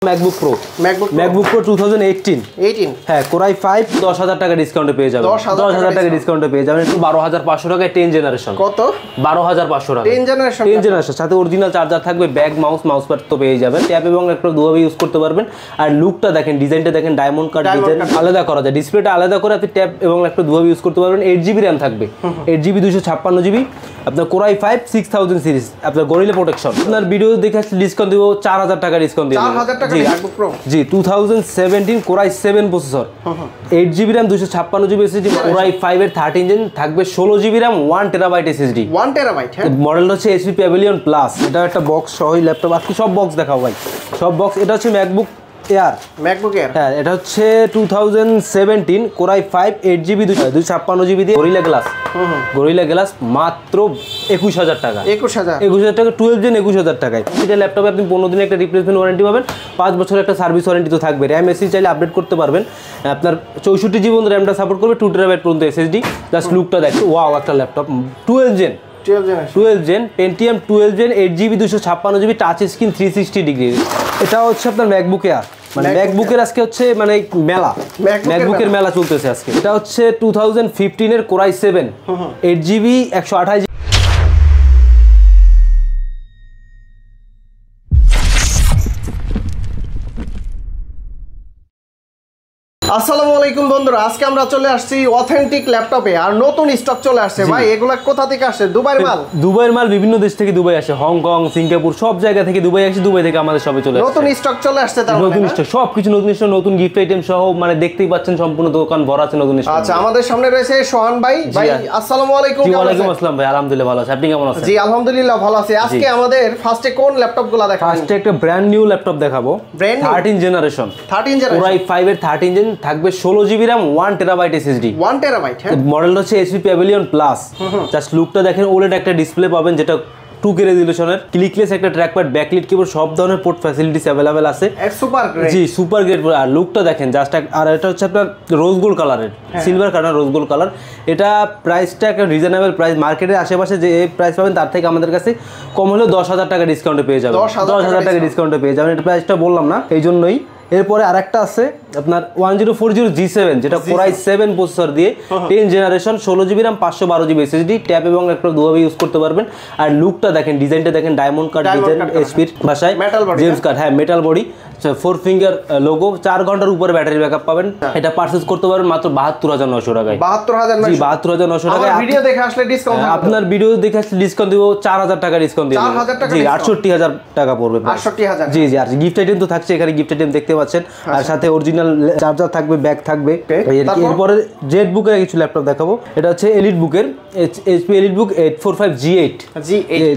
MacBook Pro 2018 হ্যাঁ Core i5 10,000 টাকা ডিসকাউন্টে পেয়ে যাবেন 10,000 টাকা ডিসকাউন্টে পেয়ে যাবেন একটু 12,500 টাকায় 10 জেনারেশন কত 12,500 টাকা 10 জেনারেশন সাথে অরিজিনাল চার্জার থাকবে ব্যাগ মাউস প্যাড তো পেয়ে যাবেন ট্যাব এবং ল্যাপটপ দুভাবে ইউজ করতে পারবেন আর লুকটা দেখেন ডিজাইনটা দেখেন ডায়মন্ড কাট ডিজাইন আলাদা করা যায় ডিসপ্লেটা আলাদা করে আপনি ট্যাব এবং ল্যাপটপ দুভাবে ইউজ করতে পারবেন 8GB RAM থাকবে 8GB 256GB আপনার Core i5 6000 সিরিজ আপনার গরিলা প্রোটেকশন আপনার ভিডিও দেখে ডিসকাউন্ট দিব 4000 টাকা ডিসকাউন্ট দিব 4000 টাকা MacBook Pro জি 2017 Core i7 processor 8GB RAM 256GB SSD Core i5 এর 13 জেন থাকবে 16GB RAM 1TB SSD 1TB হ্যাঁ মডেলটা হচ্ছে HP Pavilion Plus এটা একটা বক্স সহ ল্যাপটপ আজকে সব বক্স দেখাও ভাই সব বক্স এটা হচ্ছে MacBook Air হ্যাঁ এটা হচ্ছে 2017 Core i5 8GB 256GB দিয়ে গরিলা গ্লাস মাত্র 21000 টাকা 21000 টাকা 12 জেন 21000 টাকায় এটা ল্যাপটপে আপনি 15 দিনের একটা রিপ্লেসমেন্ট ওয়ারেন্টি পাবেন 5 বছরের একটা সার্ভিস ওয়ারেন্টি তো থাকবে RAM SSD চাইলে আপডেট করতে পারবেন আপনার 64GB পর্যন্ত RAMটা সাপোর্ট করবে 2TB পর্যন্ত SSD জাস্ট লুকটা দেখো ওয়াও একটা laptop 12 gen Pentium 12 gen 8GB 256GB touch screen 360 degree এটা হচ্ছে আপনার MacBook Air মানে MacBook-এর আজকে হচ্ছে মানে মেলা MacBook-এর মেলা চলতেছে আজকে এটা হচ্ছে 2015 এর Core i7 8GB 128GB আসসালামু আলাইকুম বন্ধুরা আজকে আমরা চলে আসছি অথেন্টিক ল্যাপটপে আর নতুন স্টক চলে আসছে ভাই এগুলা কোথা থেকে আসছে দুবাইয়ের মাল বিভিন্ন দেশ থেকে দুবাই আসে হংকং সিঙ্গাপুর সব জায়গা থেকে দুবাই আসে দুবাই থেকে আমাদের সবে চলে আসে নতুন স্টক চলে আসছে তার নতুন স্টক সবকিছু নতুন স্টক নতুন গিফট আইটেম সহ মানে দেখতেই পাচ্ছেন সম্পূর্ণ দোকান ভরা আছে নতুন স্টক আচ্ছা আমাদের সামনে রয়েছে সোহান ভাই আসসালামু আলাইকুম ওয়া আলাইকুম আসসালাম ভাই আলহামদুলিল্লাহ ভালো আছি আপনি কেমন আছেন জি আলহামদুলিল্লাহ ভালো আছি আজকে আমাদের ফার্স্টে কোন ল্যাপটপগুলো দেখাবো ফার্স্টে একটা ব্র্যান্ড নিউ ল্যাপটপ দেখাবো 13 জেনারেশন Core i5 এর 13 জেন থাকবে 16GB RAM 1TB SSD 1TB হ্যাঁ মডেলটা হচ্ছে HP Pavilion Plus জাস্ট লুকটা দেখেন OLED একটা ডিসপ্লে পাবেন যেটা 2K রেজোলিউশনের ক্লিকলেস একটা ট্র্যাকপ্যাড ব্যাকলিট কিবোর্ড সব ধরনের পোর্ট ফ্যাসিলিটিস अवेलेबल আছে সুপার গ্রেড জি সুপার গ্রেড আর লুকটা দেখেন জাস্ট আর এটা হচ্ছে আপনার রোজ গোল্ড কালারের সিলভার কালার রোজ গোল্ড কালার এটা প্রাইসটা একটা রিজনেবল প্রাইস মার্কেটের আশেপাশে যে প্রাইস পাবেন তার থেকে আমাদের কাছে কম হলে 10,000 টাকা ডিসকাউন্টে পেয়ে যাবেন 10,000 টাকা ডিসকাউন্টে পেয়ে যাবেন এটা প্রাইসটা বললাম না এই জন্যই এরপরে আরেকটা আছে আপনার 1040G7 যেটা Core i7 প্রসেসর দিয়ে 10 generation 16GB RAM 512GB SSD tab এবং ল্যাপটপ দুভাবে ইউজ করতে পারবেন আর লুকটা দেখেন ডিজাইনটা দেখেন ডায়মন্ড কাট ডিজাইন এসপির ভাষায় জেমস কাট হ্যাঁ মেটাল বডি 4 ফিঙ্গার লোগো 4 ঘন্টার উপরে ব্যাটারি ব্যাকআপ পাবেন এটা পারচেজ করতে পারবেন মাত্র 72900 টাকায় 72900 টাকায় ভিডিও দেখে আসলে ডিসকাউন্ট আপনার ভিডিও দেখে আসলে ডিসকাউন্ট দিব 4000 টাকা ডিসকাউন্ট দিব জি 68000 টাকা পড়বে 68000 জি জি আর গিফট আইটেম তো থাকছে এখানে গিফট আইটেম দেখতে পাচ্ছেন আর সাথে অরিজিনাল চার্জার থাকবে ব্যাগ থাকবে এরপরে জেড বুকের কিছু ল্যাপটপ দেখাবো এটা হচ্ছে এলিট বুকের HP এলিট বুক 845G8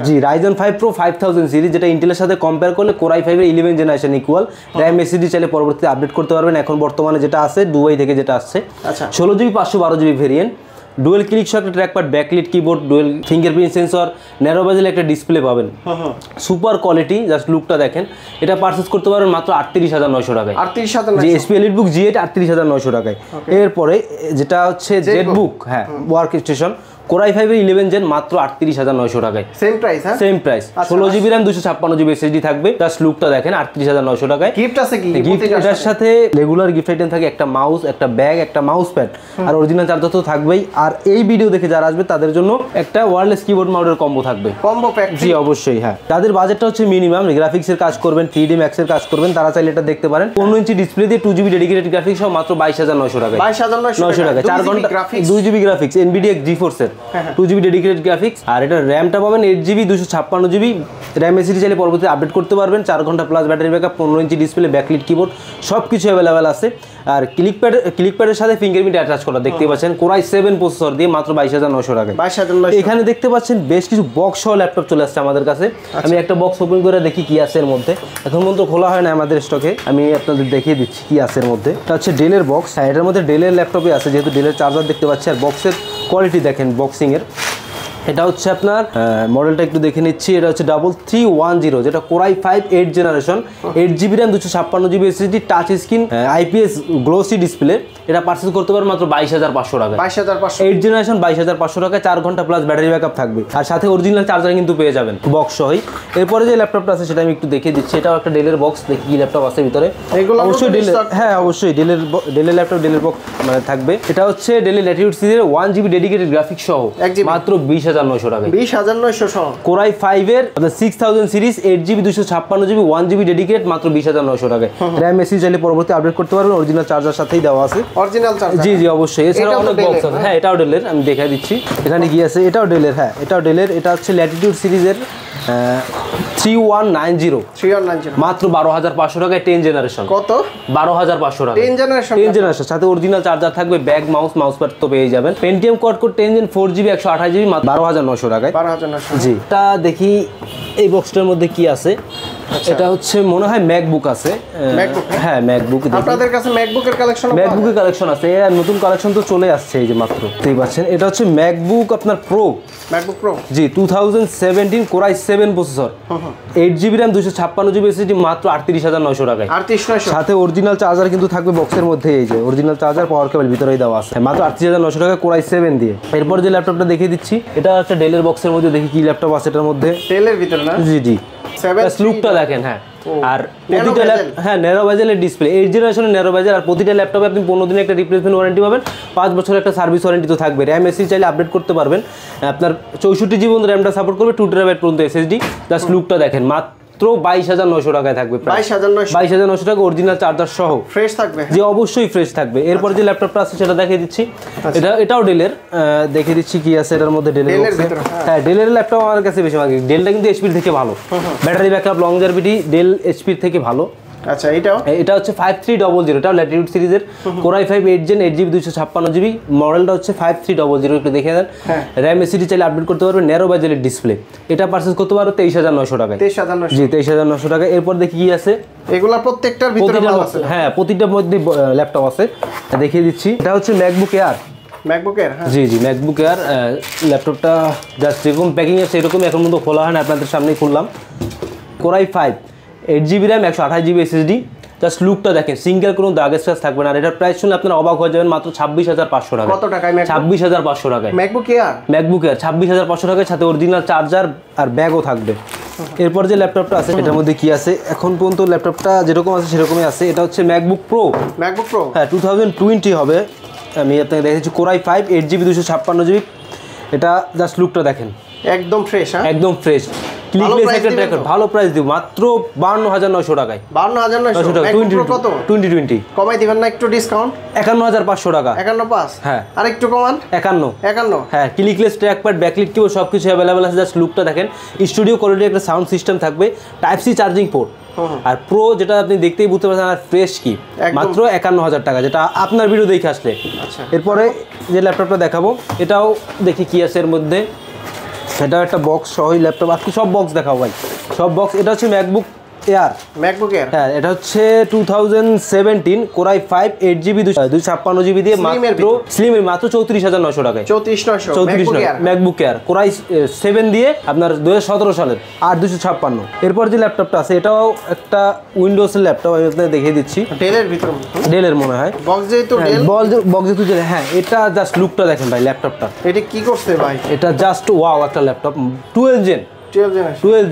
জি Ryzen 5 Pro 5000 সিরিজ যেটা ইন্টেলের সাথে কম্পেয়ার করলে Core i5 এর 11 জেনারেশন ইকুয়াল RAM SSD চাইলে পরবর্তীতে আপডেট করতে পারবেন এখন বর্তমানে যেটা আছে দুবাই থেকে যেটা আসছে আচ্ছা 16GB 512GB variant dual click সহ একটা trackpad backlit keyboard dual fingerprint sensor narrow বেজেল একটা ডিসপ্লে পাবেন সুপার কোয়ালিটি জাস্ট লুকটা দেখেন এটা পারচেজ করতে পারবেন মাত্র 38900 টাকায় 38900 জি HP এলিট বুক G8 38900 টাকায় এরপরে যেটা হচ্ছে জেড বুক হ্যাঁ ওয়ার্ক স্টেশন Core i5 এর 11 জেন মাত্র 38900 টাকায় সেম প্রাইস হ্যাঁ same price 16GB RAM 256GB SSD থাকবে জাস্ট লুকটা দেখেন 38900 টাকায় গিফট আছে কি গিফট এটার সাথে রেগুলার গিফট আইটেম থাকে একটা মাউস একটা ব্যাগ একটা মাউস প্যাড আর অরিজিনাল চার্জার তো থাকবেই আর এই ভিডিও দেখে যারা আসবে তাদের জন্য একটা ওয়্যারলেস কিবোর্ড মাউসের কম্বো থাকবে কম্বো প্যাক জি অবশ্যই হ্যাঁ যাদের বাজেটটা হচ্ছে মিনিমাম গ্রাফিক্স এর কাজ করবেন 3D Max এর কাজ করবেন তারা চাইলে এটা দেখতে পারেন 15 ইঞ্চি ডিসপ্লে দিয়ে 2GB ডেডিকেটেড গ্রাফিক্স সহ মাত্র 22900 টাকায় 22900 টাকা 4 ঘন্টা 2GB গ্রাফিক্স NVIDIA GeForce এর 2GB ডেডিকেটেড গ্রাফিক্স আর এটা র‍্যামটা পাবেন 8GB 256GB RAM SSD চাইলে পরবর্তীতে আপডেট করতে পারবেন 4 ঘন্টা plus battery backup 15 inch display backlit keyboard সবকিছু अवेलेबल আছে আর ক্লিকপ্যাডের সাথে ফিঙ্গারপ্রিন্ট অ্যাটাচ করা দেখতে পাচ্ছেন Core i7 প্রসেসর দিয়ে মাত্র 22900 টাকায় 22900 এখানে দেখতে পাচ্ছেন বেশ কিছু বক্স সহ ল্যাপটপ চলে আসছে আমাদের কাছে আমি একটা বক্স ওপেন করে দেখি কি আছে এর মধ্যে এখন পর্যন্ত খোলা হয় না আমাদের স্টকে আমি আপনাদের দেখিয়ে দিচ্ছি কি আছে এর মধ্যে এটা হচ্ছে ডেলের বক্স এটার মধ্যে ডেলের ল্যাপটপে আছে যেহেতু ডেলের চার্জার দেখতে পাচ্ছি আর বক্সের কোয়ালিটি দেখেন বক্সিং এর এটা হচ্ছে আপনার মডেলটা একটু দেখে নিচ্ছি। এটা হচ্ছে 3310, যেটা core i 5 8 generation, 8GB RAM 256GB SSD, touch screen, IPS glossy display. এটা পারচেজ করতে পারবেন মাত্র 22,500 টাকা। 22,500 8 জেনারেশন 22,500 টাকায়, 4 ঘন্টা প্লাস ব্যাটারি ব্যাকআপ থাকবে, আর সাথে অরিজিনাল চার্জার কিন্তু পেয়ে যাবেন বক্স সহই। এরপরে যে ল্যাপটপটা আছে সেটা আমি একটু দেখিয়ে দিচ্ছি। এটাও একটা ডেলের বক্স, দেখি কি ল্যাপটপ আছে ভিতরে। অবশ্যই ডেলের, হ্যাঁ অবশ্যই ডেলের ল্যাপটপ, ডেলের বক্স মানে থাকবে। এটা হচ্ছে ডেলের ল্যাটিটিউড সিরিজের 1GB ডেডিকেটেড গ্রাফিক্স সহ মাত্র 20,900 টাকা। 20,900 সহ। কোরাই 5 এর 6000 series 8GB 256GB 1GB dedicated মাত্র 20,900 টাকায়। RAM এসি চাইলে পরবর্তী আপডেট করতে পারবেন, অরিজিনাল চার্জার সাথেই দেওয়া আছে। অরিজিনাল চার্জার, জি জি অবশ্যই। এছাড়াও অনেক বক্স আছে। হ্যাঁ এটাও ডেলের, আমি দেখাই দিচ্ছি এখানে কি আছে। এটাও ডেলের, হ্যাঁ এটাও ডেলের। এটা হচ্ছে ল্যাটিটিউড সিরিজের 3190 মাত্র 12,500 টাকায় 10 জেনারেশন। কত? 12,500 টাকা 10 জেনারেশন। 10 জেনারেশন সাথে অরিজিনাল চার্জার থাকবে, ব্যাগ, মাউস প্যাড তো পেয়ে যাবেন। Pentium quad core 10 gen 4GB 128GB মাত্র 12,900 টাকায়। 12,900 জি। এটা দেখি এই বক্সটার মধ্যে কি আছে। এটা হচ্ছে মনে হয় ম্যাকবুক আছে। হ্যাঁ ম্যাকবুক। আপনাদের কাছে ম্যাকবুকের কালেকশন? ম্যাকবুকের কালেকশন আছে, এর নতুন কালেকশন তো চলে আসছে এই যে মাত্র, দেখতেই পাচ্ছেন। এটা হচ্ছে ম্যাকবুক আপনার প্রো, ম্যাকবুক প্রো জি 2017 core i 7 processor, 8GB RAM 256GB SSD মাত্র 38,900 টাকায়। 38,900 সাথে অরিজিনাল চার্জার কিন্তু থাকবে বক্সের মধ্যে, এই যে অরিজিনাল চার্জার, পাওয়ার কেবল ভিতরেই দেওয়া আছে, মাত্র 38,900 টাকা কোরাই 7 দিয়ে। এরপর যে ল্যাপটপটা দেখিয়ে দিচ্ছি, এটা একটা ডেলের বক্সের মধ্যে, দেখি কি ল্যাপটপ আছে এটার মধ্যে। ডেলের ভিতরে না? জি জি। লুকটা দেখেন, হ্যাঁ। আর প্রতিটা হ্যাঁ ন্যারো বেজেলের ডিসপ্লে, 8 জেনারেশনের ন্যারো বেজেল, আর প্রতিটা ল্যাপটপে আপনি 15 দিনের একটা রিপ্লেসমেন্ট ওয়ারেন্টি পাবেন, 5 বছরের একটা সার্ভিস ওয়ারেন্টি তো থাকবে। RAM এসি চাইলে আপডেট করতে পারবেন। আপনার 64GB পর্যন্ত র্যামটা সাপোর্ট করবে, 2TB পর্যন্ত SSD। জাস্ট লুকটা দেখেন, মাত্র 22,900 টাকায় থাকবে। 22,900 টাকা অরিজিনাল চার্জার সহ। ফ্রেশ থাকবে? জি অবশ্যই ফ্রেশ থাকবে। এরপর যে ল্যাপটপটা আছে সেটা দেখিয়ে দিচ্ছি। এটাও ডেলের, দেখিয়ে দিচ্ছি কি আছে এটার মধ্যে। ডেলের, হ্যাঁ ডেলের ল্যাপটপ আমার কাছে বেশি ভালো। ডেলটা কিন্তু এইচপির থেকে ভালো, ব্যাটারি ব্যাকআপ, লংজারভিটি ডেল এইচপির থেকে ভালো। আচ্ছা এটা হচ্ছে 5300, এটাও ল্যাটিটিউড সিরিজের কোরাই 5 8 জেন 8GB 256GB, মডেলটা হচ্ছে 5300। একটু দেখে দেন। RAM এসিডি চাইলে আপডেট করতে পারবেন, ন্যারো বেজেলের ডিসপ্লে। এটা পারচেজ করতে পারো 23,900 টাকায়। 23,900 জি 23,900 টাকা। এরপর দেখি কি আছে। এগুলা প্রত্যেকটার ভিতরে মাল আছে? হ্যাঁ প্রতিটার মধ্যে ল্যাপটপ আছে, দেখিয়ে দিচ্ছি। এটা হচ্ছে ম্যাকবুক এয়ার। ম্যাকবুক এয়ার, হ্যাঁ জি জি ম্যাকবুক এয়ার। ল্যাপটপটা জাস্ট যেরকম প্যাকিং আছে সেরকম এখন পর্যন্ত খোলা হয় না, আপনাদের সামনেই খুললাম। Core i 5 8GB RAM 128GB SSD। Just লুকটা দেখেন, সিঙ্গেল কোনো দাগ স্ক্র্যাচ থাকবে না। আর এটার প্রাইস শুনলে আপনারা অবাক হয়ে যাবেন, মাত্র 26,500 টাকা। কত টাকায়? 26,500 টাকায় ম্যাকবুক এয়ার। 26,500 টাকায়, সাথে অরিজিনাল চার্জার আর ব্যাগও থাকবে। এরপর যে ল্যাপটপটা আছে এটার মধ্যে কি আছে, এখন পর্যন্ত ল্যাপটপটা যেরকম আছে সেরকমই আছে। এটা হচ্ছে ম্যাকবুক প্রো। ম্যাকবুক প্রো, হ্যাঁ 2020 হবে। আমি আপনাকে দেখাচ্ছি কোরাই 5 8GB 256GB। এটা জাস্ট লুকটা দেখেন, একদম ফ্রেশ, হ্যাঁ একদম ফ্রেশ। ভালো প্রাইস দিব, মাত্র 52,900 টাকায়। 52,900 টাকা। 2020 কমাই দিবেন না একটু ডিসকাউন্ট? 51,500 টাকা। 51,500? হ্যাঁ আর একটু কমান। 51। হ্যাঁ ক্লিকলেস ট্র্যাকপ্যাড, ব্যাকলিট কিবোর্ড সবকিছু অ্যাভেলেবল আছে। জাস্ট লুকটা দেখেন, স্টুডিও কোয়ালিটি একটা সাউন্ড সিস্টেম থাকবে, টাইপ সি চার্জিং পোর্ট। আর প্রো যেটা আপনি দেখতেই বুঝতে পারছেন, আর ফ্রেশ কি, মাত্র 51,000 টাকা, যেটা আপনার ভিডিও দেখে আসলে। এরপরে যে ল্যাপটপটা দেখাবো, এটাও দেখি কি আছে এর মধ্যে। এটা একটা বক্স সহই ল্যাপটপ, আর কি সব বক্স দেখাও ভাই, সব বক্স। এটা হচ্ছে ম্যাকবুক এয়ার। হ্যাঁ এটা হচ্ছে 2017 কোরাই 5 8GB 256GB দিয়ে, মাত্র স্লিমের মাত্র 34,900 টাকায়। 34,900 ম্যাকবুক এয়ার কোরাই 7 দিয়ে, আপনার 2017 সালের 8,256। এরপর যে ল্যাপটপটা আছে এটাও একটা উইন্ডোজের ল্যাপটপ, আমি আপনাদের দেখিয়ে দিচ্ছি। ডেলের মনে হয় বক্স যেহেতু, হ্যাঁ এটা জাস্ট লুকটা দেখেন ভাই ল্যাপটপটা। এটা কি করছে ভাই? এটা জাস্ট ওয়াও একটা laptop. 12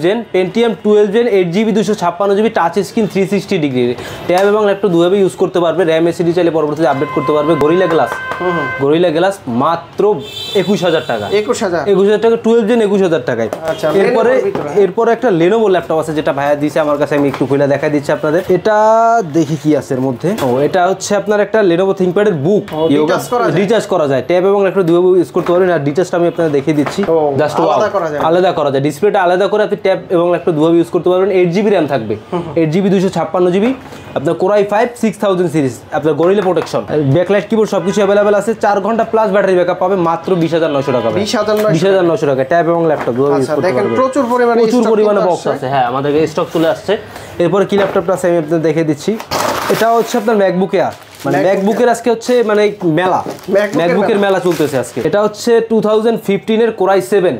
gen Pentium 12 gen 8GB 256GB, touch screen 360 degree, tab এবং ল্যাপটপ দুভাবে ইউজ করতে পারবে। RAM এসিডি চাইলে পরবর্তীতে আপডেট করতে পারবে। গরিলা গ্লাস মাত্র 21,000 টাকা। 21,000 টাকা 12 জেন 21,000 টাকায়। এরপরে একটা লেনোভো ল্যাপটপ আছে, যেটা ভাইয়া দিয়েছে আমার কাছে, আমি একটু খুলে দেখা দিচ্ছি আপনাদের। এটা দেখি কি আছে এর মধ্যে। এটা হচ্ছে আপনার একটা লেনোভো থিংকপ্যাডের বুক, রিচার্জ করা যায়, ট্যাব এবং ল্যাপটপ দুভাবে ইউজ করতে পারবেন। আর ডিটেইলসটা আমি আপনাদের দেখিয়ে দিচ্ছি। জাস্ট আলাদা করা যায়, ডিসপ্লেটা আলাদা করে আপনি ট্যাব এবং ল্যাপটপ দুভাবে ইউজ করতে পারবেন। 8GB RAM থাকবে, 8GB 256GB। আপনার কোরাই 5 6000 সিরিজ, আপনার গরিলা প্রোটেকশন, ব্যাকলাইট কিবোর্ড সবকিছু অ্যাভেলেবেল আছে। 4 ঘন্টা প্লাস ব্যাটারি ব্যাকআপ পাবে, মাত্র 20,900 টাকা। 20,900 টাকা ট্যাব এবং ল্যাপটপ দুভাবে ইউজ করতে পারবেন। প্রচুর পরিমাণে বক্স আছে, হ্যাঁ আমাদের স্টক চলে আসছে। এরপরে কি ল্যাপটপটা আছে আমি আপনাদের দেখিয়ে দিচ্ছি। এটা হচ্ছে আপনার ম্যাকবুক এয়ার। মানে ম্যাকবুকের আজকে হচ্ছে মানে মেলা, ম্যাকবুকের মেলা চলতেছে আজকে। এটা হচ্ছে 2015 এর কোরাই 7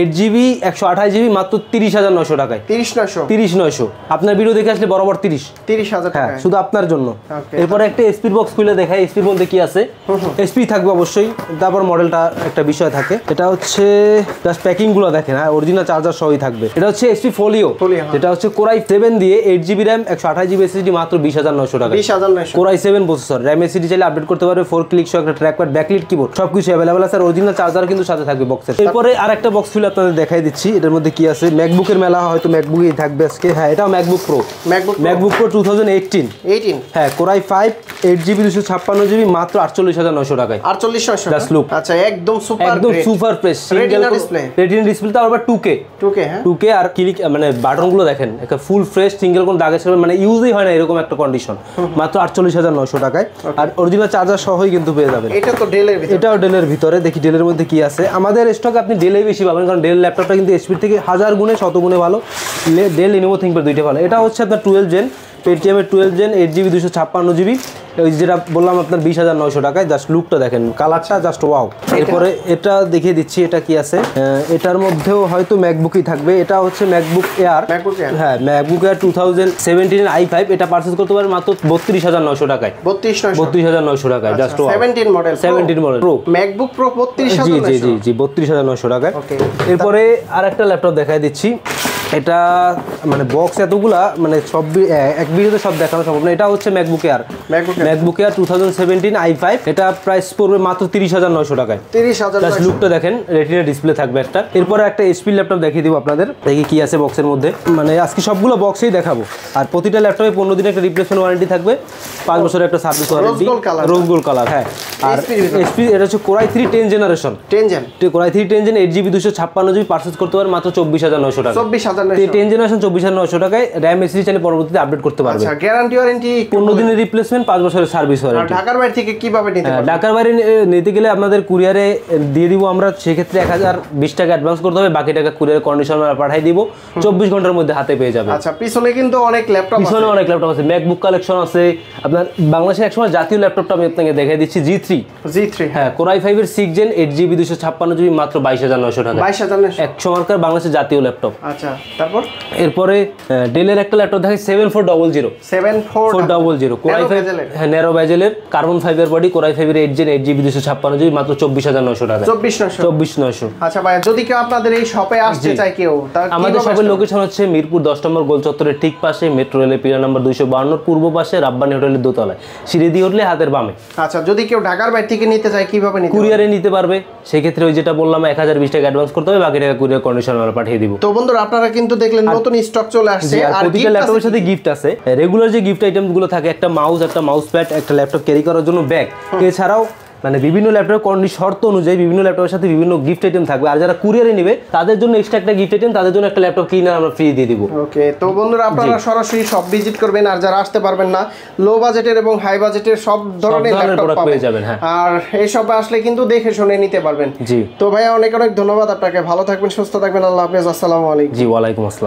8GB 128GB মাত্র 30,900 টাকায়। 30,900 আপনার ভিডিও দেখে আসলে বরাবর 30,000 টাকা, হ্যাঁ শুধু আপনার জন্য। এরপরে একটা এসপির বক্স খুলে দেখাই, এসপির মধ্যে কি আছে। এসপি থাকবে অবশ্যই, তারপর মডেলটা একটা বিষয় থাকে। এটা হচ্ছে জাস্ট প্যাকিং গুলো দেখেন, হ্যাঁ অরিজিনাল চার্জার সহই থাকবে। এটা হচ্ছে এসপি ফোলিও, যেটা হচ্ছে কোরাই 7 দিয়ে 8GB RAM 128GB SSD মাত্র 20,900 টাকা। কোরাই 7 প্রসেসর, RAM SSD চাইলে আপডেট করতে পারবে, 4 ক্লিক সহ একটা ট্র্যাকপ্যাড, ব্যাকলিট কিবোর্ড সবকিছু अवेलेबल আছে। আর অরিজিনাল চার্জার কিন্তু সাথে থাকবে বক্সের। এরপরে আরেকটা বক্স খুলে আপনাদের দেখাই দিচ্ছি, এটার মধ্যে কি আছে। ম্যাকবুকের মেলা, হয়তো ম্যাকবুকই থাকবে আজকে। হ্যাঁ এটাও ম্যাকবুক প্রো, ম্যাকবুক প্রো 2018 হ্যাঁ কোরাই 5 8GB 256GB মাত্র 48,900 টাকায়। 48,900 জাস্ট লুক। আচ্ছা একদম সুপার ফ্রেশ রেটিনা ডিসপ্লে, তাও আবার 2K হ্যাঁ 2K। আর ক্লিক মানে বাটনগুলো দেখেন একটা ফুল ফ্রেশ, সিঙ্গেল কোন দাগ আছে মানে ইউজই হয় না এরকম একটা কন্ডিশন, মাত্র 48,900 টাকায়। আর অরিজিনাল চার্জার সহই কিন্তু পেয়ে যাবেন। এটা তো ডেলের ভিতরে, এটাও ডেলের ভিতরে। দেখি ডেলের মধ্যে কি আছে। আমাদের স্টকে আপনি ডেলেই বেশি পাবেন, কারণ ডেল ল্যাপটপটা কিন্তু এইচপি থেকে 1000 গুণে 100 গুণে ভালো। ডেল লিনোভো থিংকপ্যাড দুইটা ভালো। এটা হচ্ছে আপনার 12 জেন পেটিএমের 12 জেন 8GB 256GB, ওই যেটা বললাম আপনার 20,900 টাকায়। জাস্ট লুকটা দেখেন, কালারটা জাস্ট ওয়াও। এরপরে এটা দেখিয়ে দিচ্ছি, এটা কি আছে। এটার মধ্যেও হয়তো ম্যাকবুকই থাকবে। এটা হচ্ছে ম্যাকবুক এয়ার, হ্যাঁ ম্যাকবুক এয়ার 2017 এর i5। এটা পারচেজ করতে পারেন মাত্র 32,900 টাকায়। 32,900 টাকায় just wow. 17 model pro MacBook pro 32,900। জি 32,900 টাকায়। এরপরে আরেকটা ল্যাপটপ দেখাই দিচ্ছি। এটা মানে বক্স এতগুলা মানে সব এক ভিডিওতে সব দেখানো সম্ভব না। এটা হচ্ছে ম্যাকবুক এয়ার 2017 i5। এটা প্রাইস পড়বে মাত্র 30,900 টাকায়। 30,000। জাস্ট লুকটা দেখেন, রেটিনা ডিসপ্লে থাকবে একটা। এরপরে একটা এসপি ল্যাপটপ দেখিয়ে দিব আপনাদের, দেখি কি আছে বক্সের মধ্যে। মানে আজকে সবগুলো বক্সেই দেখাবো। আর প্রতিটা ল্যাপটপে 15 দিনের একটা রিপ্লেসমেন্ট ওয়ারেন্টি থাকবে, 5 বছরের একটা service warranty. Rose gold colour হ্যাঁ। আর এসপি এটা হচ্ছে core i 3 10 generation, core i 3 10 gen 8GB 256GB purchase করতে পারেন মাত্র 24,900 টাকা। 10 জেনারেশন 24,900 টাকায়। RAM SSD চাইলে পরবর্তীতে আপডেট করতে পারবে। আচ্ছা গ্যারান্টি ওয়ারেন্টি 15 দিনের রিপ্লেসমেন্ট, 5 বছরের সার্ভিস ওয়ারেন্টি। ঢাকার বাইরে থেকে কিভাবে নিতে পারবে? ঢাকার বাইরে নিতে গেলে আপনাদের কুরিয়ারে দিয়ে দিব আমরা, সেক্ষেত্রে 1020 টাকা অ্যাডভান্স করতে হবে, বাকি টাকা কুরিয়ার কন্ডিশন পাঠিয়ে দিব, 24 ঘন্টার মধ্যে হাতে পেয়ে যাবে। আচ্ছা পিছনে কিন্তু অনেক ল্যাপটপ আছে, পিছনে অনেক ল্যাপটপ আছে, ম্যাকবুক কালেকশন আছে আপনার। বাংলাদেশের একসময় জাতীয় ল্যাপটপটা আমি আপনাকে দেখাই দিচ্ছি, G3 হ্যাঁ কোরাই 5 এর 6 জেন 8GB 256GB মাত্র 22,900 টাকা। 22,900 এক সময়কার বাংলাদেশের জাতীয় ল্যাপটপ। আচ্ছা তারপর এরপরে ডেলের একটা ল্যাপটপ দেখে 7400 কোরাই 5 হ্যাঁ ন্যারো বেজেলের কার্বন ফাইবার বডি, কোরাই 5 এর 8 জেন 8GB 256GB মাত্র 24,900 টাকা। 24,900। আচ্ছা ভাই যদি কেউ আপনাদের এই শপে আসতে চায় কেউ, আমাদের শপের লোকেশন হচ্ছে মিরপুর 10 নম্বর গোল চত্বরের ঠিক পাশে, মেট্রো রেলের পিলার নাম্বার 252 পূর্ব পাশে, রাব্বানি হোটেলের দোতলায়, সিঁড়ি দিয়ে উঠলে হাতের বামে। আচ্ছা যদি কেউ ঢাকার বাইরে থেকে নিতে চায় কিভাবে নিতে? কুরিয়ারে নিতে পারবে, সেক্ষেত্রে ওই যেটা বললাম 1020 টাকা অ্যাডভান্স করতে হবে, বাকি টাকা কুরিয়ার কন্ডিশন আমরা পাঠিয়ে দিব। তো বন্ধুরা আপনারা কিন্তু দেখলেন নতুন স্টক চলে আসছে, আর প্রতিটা ল্যাপটপের সাথে গিফট আছে। রেগুলার যে গিফট আইটেম গুলো থাকে, একটা মাউস, একটা মাউস প্যাড, একটা ল্যাপটপ ক্যারি করার জন্য ব্যাগ, এছাড়াও মানে বিভিন্ন ল্যাপটপের শর্ত অনুযায়ী বিভিন্ন ল্যাপটপের সাথে বিভিন্ন গিফট আইটেম থাকবে। আর যারা কুরিয়ারে নেবে তাদের জন্য এক্সট্রা একটা গিফট আইটেম, তাদের জন্য একটা ল্যাপটপ ক্লিনার আমরা ফ্রি দিয়ে দিব। ওকে তো বন্ধুরা আপনারা সরাসরি সব ভিজিট করবেন, আর যারা আসতে পারবেন না লো বাজেটের এবং হাই বাজেটের সব ধরনের ল্যাপটপ পেয়ে যাবেন। হ্যাঁ আর এই সবে আসলে কিন্তু দেখে শুনে নিতে পারবেন। জি তো ভাইয়া অনেক অনেক ধন্যবাদ আপনাকে, ভালো থাকবেন, সুস্থ থাকবেন, আল্লাহ হাফেজ, আসসালামু আলাইকুম। জি ওয়ালাইকুম আসসালাম।